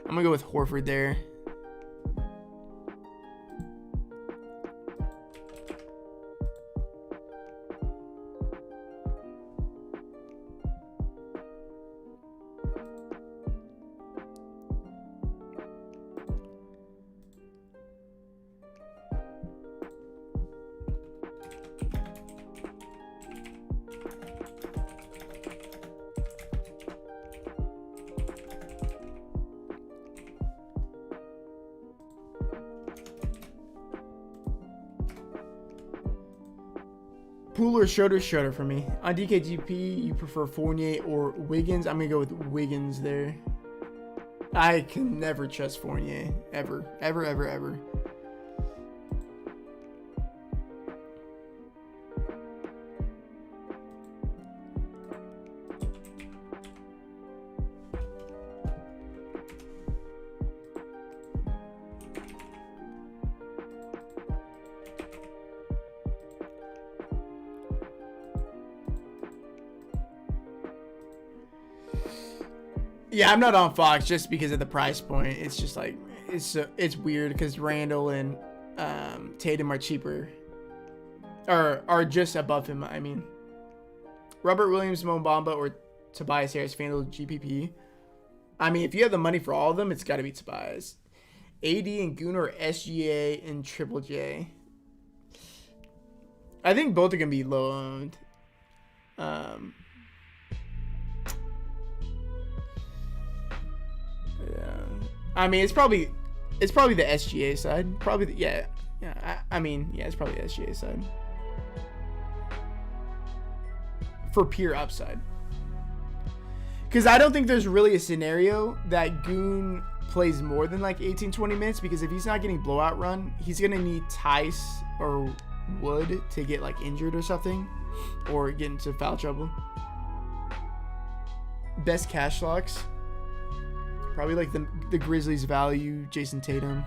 Horford there. Poole or Schroeder for me. On DKGP, you prefer Fournier or Wiggins? I'm going to go with Wiggins there. I can never trust Fournier. Ever. Yeah, I'm not on Fox just because of the price point. It's just like it's weird because Randall and Tatum are cheaper, or are just above him. I mean, Robert Williams, Mo Bamba, or Tobias Harris, FanDuel GPP. I mean, if you have the money for all of them, it's got to be Tobias. AD and Goon or SGA and Triple J. I think both are gonna be low owned. Yeah, I mean it's probably the SGA side. It's probably the SGA side for pure upside. Because I don't think there's really a scenario that Goon plays more than like 18-20 minutes, because if he's not getting blowout run, he's gonna need Tice or Wood to get like injured or something, or get into foul trouble. Best cash locks. Probably like the Grizzlies value, Jason Tatum.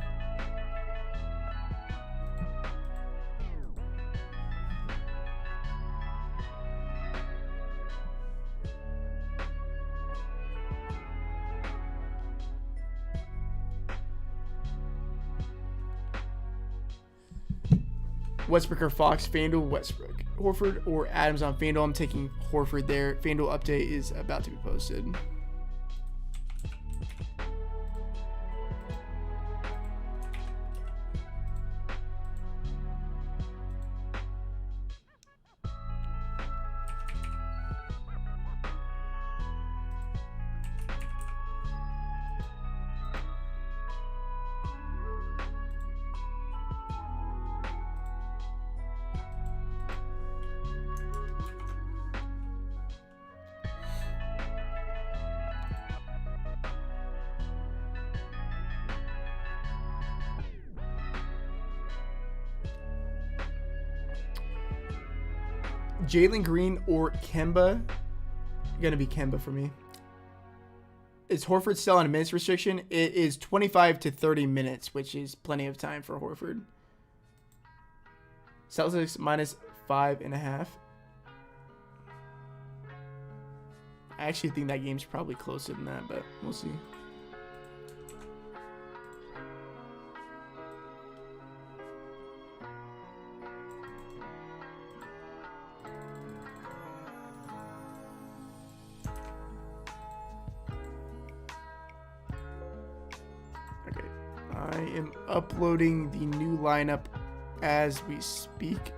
Westbrook or Fox, FanDuel, Westbrook. Horford or Adams on FanDuel. I'm taking Horford there. FanDuel update is about to be posted. Jalen Green or Kemba? Gonna be Kemba for me. Is Horford still on a minutes restriction? It is 25 to 30 minutes, which is plenty of time for Horford. Celtics -5.5. I actually think that game's probably closer than that, but we'll see. I am uploading the new lineup as we speak.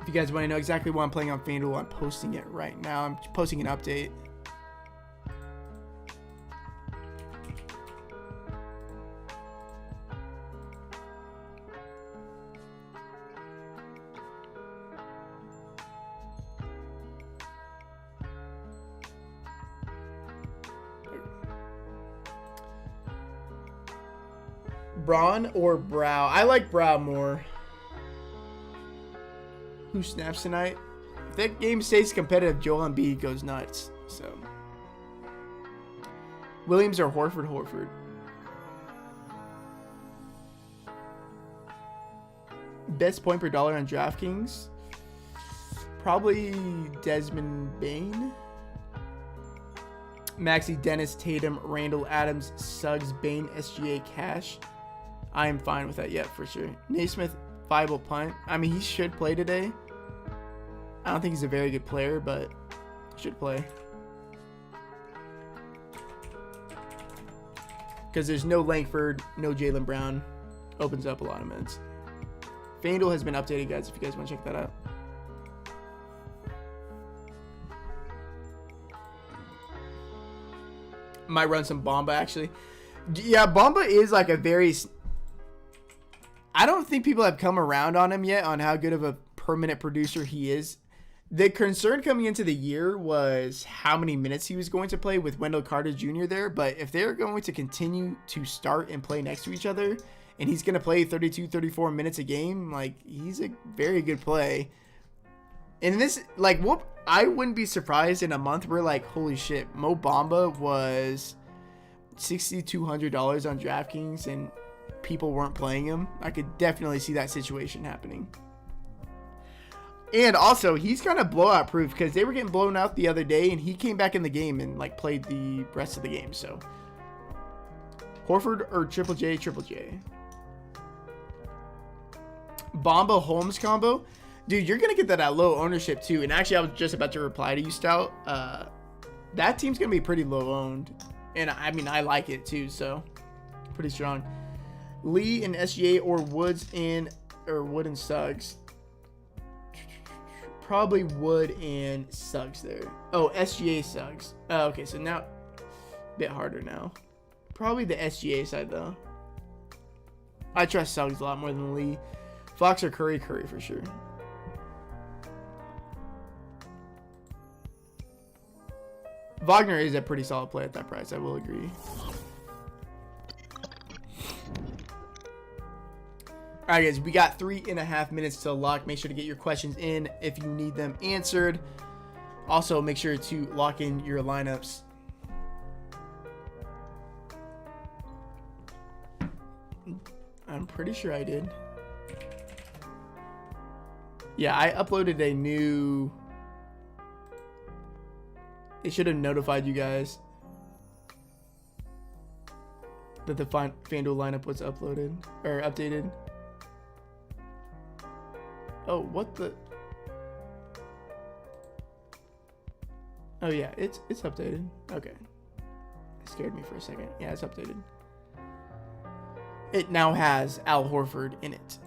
If you guys want to know exactly what I'm playing on FanDuel, I'm posting it right now. I'm posting an update. Braun or Brow? I like Brow more. Who snaps tonight? If that game stays competitive, Joel Embiid goes nuts. So Williams or Horford? Best point per dollar on Draftkings? Probably Desmond Bain. Maxey, Dennis, Tatum, Randall, Adams, Suggs, Bain, SGA, Cash. I am fine with that yet for sure. Naismith, viable punt. I mean, he should play today. I don't think he's a very good player, but should play. Because there's no Langford, no Jaylen Brown. Opens up a lot of minutes. FanDuel has been updated, guys, if you guys want to check that out. Might run some Bamba, actually. Yeah, Bamba is like a very... I don't think people have come around on him yet on how good of a permanent producer he is. The concern coming into the year was how many minutes he was going to play with Wendell Carter Jr. there. But if they're going to continue to start and play next to each other, and he's going to play 32, 34 minutes a game, like, he's a very good play. And this, like, what I wouldn't be surprised in a month where, like, holy shit, Mo Bamba was $6,200 on DraftKings and people weren't playing him. I could definitely see that situation happening. And also, he's kind of blowout proof because they were getting blown out the other day and he came back in the game and like played the rest of the game. So Horford or Triple J? Bamba Holmes combo. Dude, you're going to get that at low ownership too. And actually, I was just about to reply to you, Stout. That team's going to be pretty low owned. And I mean, I like it too. So pretty strong. Lee and SGA or Wood and Suggs. Probably Wood and Suggs there. Oh, SGA Suggs. Oh, okay, so now a bit harder now. Probably the SGA side though. I trust Suggs a lot more than Lee. Fox or Curry for sure. Wagner is a pretty solid play at that price, I will agree. Alright guys, we got 3.5 minutes to lock. Make sure to get your questions in if you need them answered. Also, make sure to lock in your lineups. I'm pretty sure I did. Yeah, I uploaded a new... It should have notified you guys that the FanDuel lineup was uploaded or updated. Oh, what the? Oh yeah, it's updated. Okay. It scared me for a second. Yeah, it's updated. It now has Al Horford in it.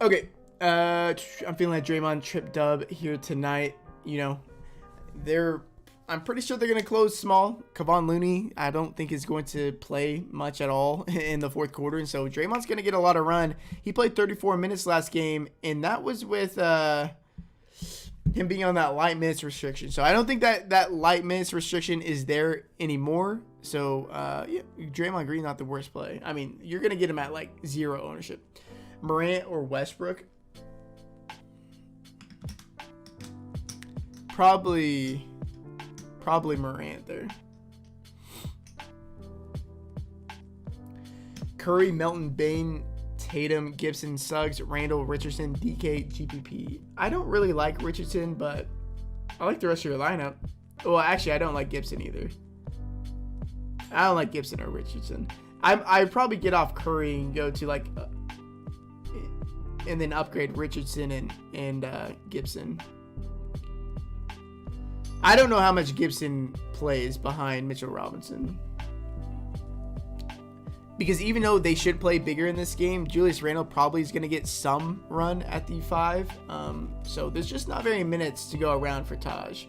Okay. I'm feeling a Draymond trip dub here tonight. You know, I'm pretty sure they're going to close small. Kevon Looney, I don't think is going to play much at all in the fourth quarter. And so Draymond's going to get a lot of run. He played 34 minutes last game, and that was with him being on that light minutes restriction. So I don't think that light minutes restriction is there anymore. So, yeah, Draymond Green, not the worst play. I mean, you're going to get him at like 0 ownership. Morant or Westbrook? Probably Morant there. Curry, Melton, Bain, Tatum, Gibson, Suggs, Randall, Richardson, DK, GPP. I don't really like Richardson, but I like the rest of your lineup. Well, actually, I don't like Gibson either. I don't like Gibson or Richardson. I'd probably get off Curry and go to like, and then upgrade Richardson and Gibson. I don't know how much Gibson plays behind Mitchell Robinson. Because even though they should play bigger in this game, Julius Randle probably is going to get some run at the 5. So there's just not very many minutes to go around for Taj.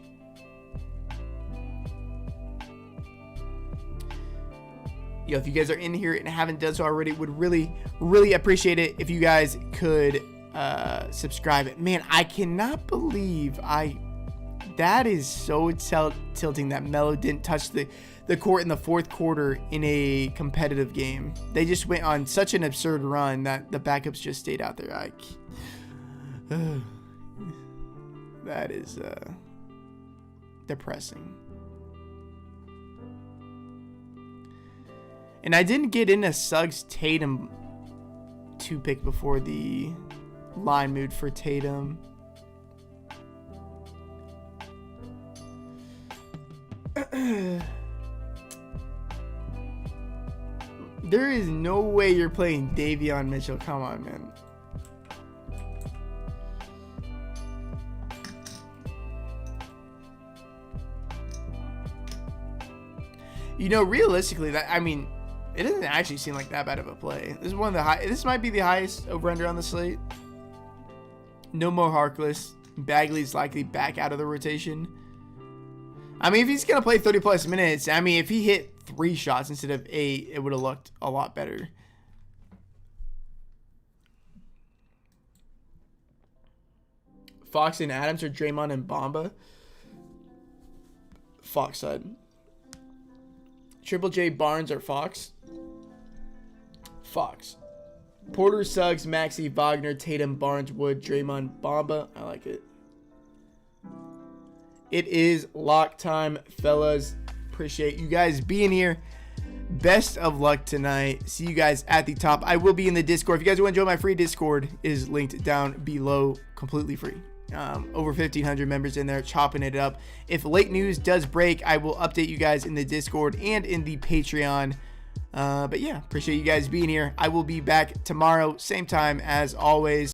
If you guys are in here and haven't done so already, would really, really appreciate it if you guys could subscribe. Man, I cannot believe that is so tilting that Melo didn't touch the court in the fourth quarter in a competitive game. They just went on such an absurd run that the backups just stayed out there. That is depressing. And I didn't get in a Suggs Tatum 2 pick before the line moved for Tatum. There is no way you're playing Davion Mitchell. Come on, man. Realistically, it doesn't actually seem like that bad of a play. This is one of the high. This might be the highest over/under on the slate. No more Harkless. Bagley's likely back out of the rotation. If he's going to play 30-plus minutes, if he hit 3 shots instead of 8, it would have looked a lot better. Fox and Adams or Draymond and Bamba? Fox side. Triple J, Barnes or Fox? Fox. Porter, Suggs, Maxey, Wagner, Tatum, Barnes, Wood, Draymond, Bamba. I like it. It is lock time, fellas. Appreciate you guys being here. Best of luck tonight. See you guys at the top. I will be in the Discord. If you guys want to join my free Discord, it is linked down below, completely free. Over 1,500 members in there, chopping it up. If late news does break, I will update you guys in the Discord and in the Patreon. But yeah, appreciate you guys being here. I will be back tomorrow, same time as always.